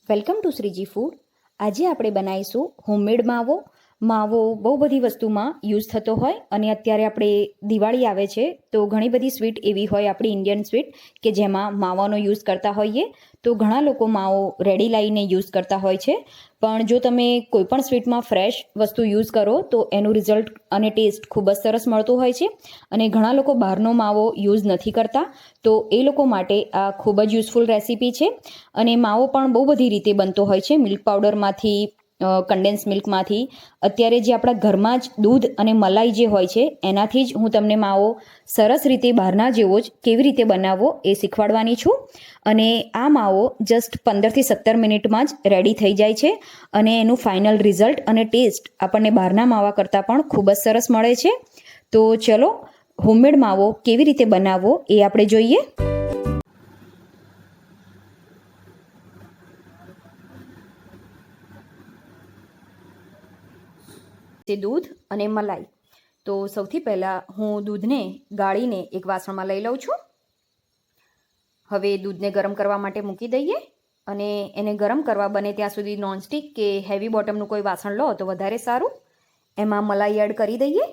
Welcome to Shriji food. આજે આપણે બનાવીશું હોમમેડ માવો. માવો બહુ બધી વસ્તુમાં યુઝ થતો હોય અને અત્યારે આપણે દિવાળી આવે છે તો ઘણી બધી સ્વીટ એવી હોય આપણી ઇન્ડિયન સ્વીટ કે જેમાં માવાનો યુઝ કરતા હોઈએ. તો ઘણા લોકો માવો રેડી લાવીને યુઝ કરતા હોય છે, પણ જો તમે કોઈપણ સ્વીટમાં ફ્રેશ વસ્તુ યુઝ કરો તો એનું રિઝલ્ટ અને ટેસ્ટ ખૂબ જ સરસ મળતું હોય છે. અને ઘણા લોકો બહારનો માવો યુઝ નથી કરતા, તો એ લોકો માટે આ ખૂબ જ યુઝફુલ રેસીપી છે. અને માવો પણ બહુ બધી રીતે બનતો હોય છે, મિલ્ક પાવડરમાંથી, કન્ડેન્સ મિલ્કમાંથી. અત્યારે જે આપણા ઘરમાં જ દૂધ અને મલાઈ જે હોય છે એનાથી જ હું તમને માવો સરસ રીતે બહારના જેવો જ કેવી રીતે બનાવવો એ શીખવાડવાની છું. અને આ માવો જસ્ટ 15થી 17 મિનિટમાં જ રેડી થઈ જાય છે અને એનું ફાઇનલ રિઝલ્ટ અને ટેસ્ટ આપણને બહારના માવા કરતાં પણ ખૂબ જ સરસ મળે છે. તો ચલો હોમમેડ માવો કેવી રીતે બનાવવો એ આપણે જોઈએ. તે દૂધ અને મલાઈ. તો સૌથી પહેલાં હું દૂધને ગાળીને એક વાસણમાં લઈ લઉં છું. હવે દૂધને ગરમ કરવા માટે મૂકી દઈએ અને એને ગરમ કરવા બને ત્યાં સુધી નોનસ્ટિક કે હેવી બોટમનું કોઈ વાસણ લો તો વધારે સારું. એમાં મલાઈ એડ કરી દઈએ.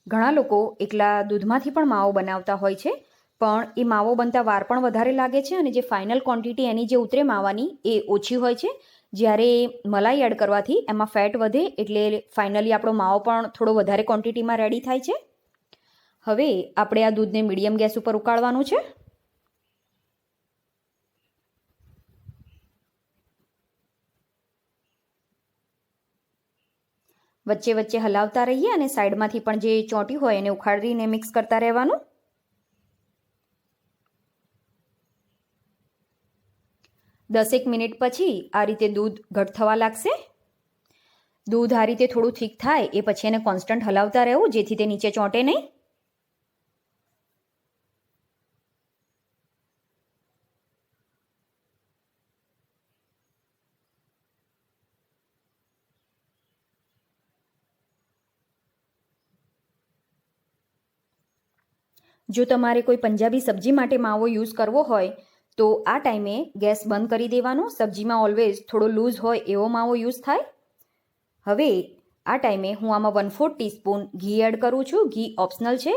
ઘણા લોકો એકલા દૂધમાંથી પણ માવો બનાવતા હોય છે, પણ એ માવો બનતા વાર પણ વધારે લાગે છે અને જે ફાઇનલ ક્વોન્ટિટી એની જે ઉતરે માવાની એ ઓછી હોય છે. જ્યારે મલાઈ એડ કરવાથી એમાં ફેટ વધે એટલે ફાઇનલી આપણો માવો પણ થોડો વધારે ક્વોન્ટિટીમાં રેડી થાય છે. હવે આપણે આ દૂધને મીડિયમ ગેસ ઉપર ઉકાળવાનું છે. વચ્ચે વચ્ચે હલાવતા રહીએ અને સાઈડમાંથી પણ જે ચોંટી હોય એને ઉખાડીને મિક્સ કરતા રહેવાનું. દસેક મિનિટ પછી આ રીતે દૂધ ઘટ થવા લાગશે. દૂધ આ રીતે થોડું થીક થાય એ પછી એને કોન્સ્ટન્ટ હલાવતા રહેવું જેથી તે નીચે ચોંટે નહીં. જો તમારે કોઈ પંજાબી સબ્જી માટે માવો યુઝ કરવો હોય તો આ ટાઈમે ગેસ બંધ કરી દેવાનો. સબ્જીમાં ઓલવેઝ થોડો લૂઝ હોય એવો માવો યુઝ થાય. હવે આ ટાઈમે હું આમાં 1/4 ટીસ્પૂન ઘી એડ કરું છું. ઘી ઓપ્શનલ છે,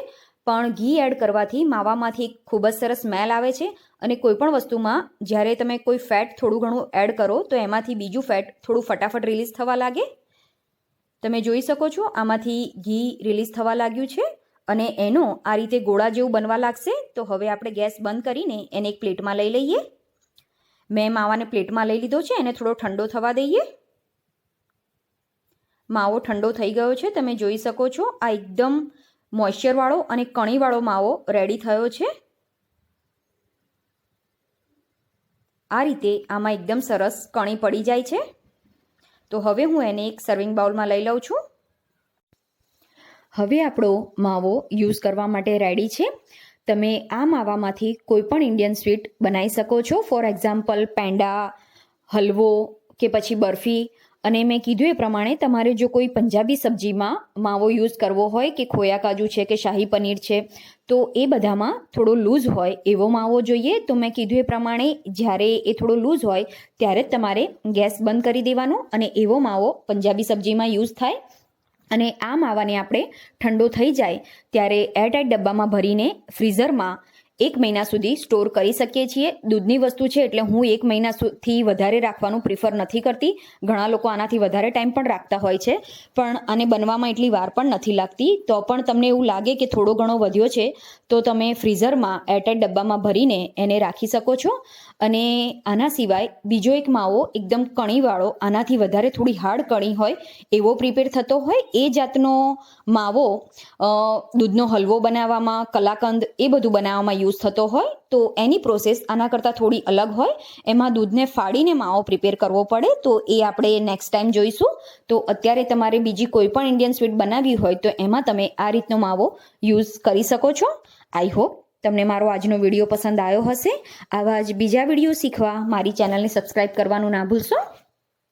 પણ ઘી એડ કરવાથી માવામાંથી ખૂબ જ સરસ સ્મેલ આવે છે. અને કોઈપણ વસ્તુમાં જ્યારે તમે કોઈ ફેટ થોડું ઘણું એડ કરો તો એમાંથી બીજું ફેટ થોડું ફટાફટ રિલીઝ થવા લાગે. તમે જોઈ શકો છો આમાંથી ઘી રિલીઝ થવા લાગ્યું છે અને એનો આ રીતે ગોળા જેવું બનવા લાગશે. તો હવે આપણે ગેસ બંધ કરીને એને એક પ્લેટમાં લઈ લઈએ. મેં માવાને પ્લેટમાં લઈ લીધો છે, એને થોડો ઠંડો થવા દઈએ. માવો ઠંડો થઈ ગયો છે, તમે જોઈ શકો છો. આ એકદમ મોઇશ્ચરવાળો અને કણીવાળો માવો રેડી થયો છે. આ રીતે આમાં એકદમ સરસ કણી પડી જાય છે. તો હવે હું એને એક સર્વિંગ બાઉલમાં લઈ લઉં છું. હવે આપણો માવો યુઝ કરવા માટે રેડી છે. તમે આ માવામાંથી કોઈ પણ ઇન્ડિયન સ્વીટ બનાવી શકો છો. ફોર એક્ઝામ્પલ પેંડા, હલવો કે પછી બરફી. અને મેં કીધું એ પ્રમાણે તમારે જો કોઈ પંજાબી સબ્જીમાં માવો યુઝ કરવો હોય કે ખોયા કાજુ છે કે શાહી પનીર છે તો એ બધામાં થોડો લૂઝ હોય એવો માવો જોઈએ. તો મેં કીધું એ પ્રમાણે જ્યારે એ થોડો લૂઝ હોય ત્યારે જ તમારે ગેસ બંધ કરી દેવાનો અને એવો માવો પંજાબી સબ્જીમાં યુઝ થાય. અને આ માવાને આપણે ઠંડો થઈ જાય ત્યારે એરટાઇટ ડબ્બામાં ભરીને ફ્રીઝરમાં 1 મહિના સુધી સ્ટોર કરી શકીએ છીએ. દૂધની વસ્તુ છે એટલે હું 1 મહિનાથી વધારે રાખવાનું પ્રિફર નથી કરતી. ઘણા લોકો આનાથી વધારે ટાઈમ પણ રાખતા હોય છે, પણ આને બનવામાં એટલી વાર પણ નથી લાગતી. તો પણ તમને એવું લાગે કે થોડો ઘણો વધ્યો છે તો તમે ફ્રીઝરમાં એરટાઇટ ડબ્બામાં ભરીને એને રાખી શકો છો. અને આના સિવાય બીજો એક માવો એકદમ કણીવાળો, આનાથી વધારે થોડી હાર્ડ કણી હોય એવો પ્રિપેર થતો હોય. એ જાતનો માવો દૂધનો હલવો બનાવવામાં, કલાકંદ એ બધું બનાવવામાં યુઝ થતો હોય. તો એની પ્રોસેસ આના કરતાં થોડી અલગ હોય. એમાં દૂધને ફાડીને માવો પ્રિપેર કરવો પડે. તો એ આપણે નેક્સ્ટ ટાઈમ જોઈશું. તો અત્યારે તમારે બીજી કોઈ પણ ઇન્ડિયન સ્વીટ બનાવવી હોય તો એમાં તમે આ રીતનો માવો યુઝ કરી શકો છો. આઈ હોપ તમને મારો આજનો વિડીયો પસંદ આવ્યો હશે. આવા જ બીજા વિડીયો શીખવા મારી ચેનલને સબસ્ક્રાઈબ કરવાનું ના ભૂલશો.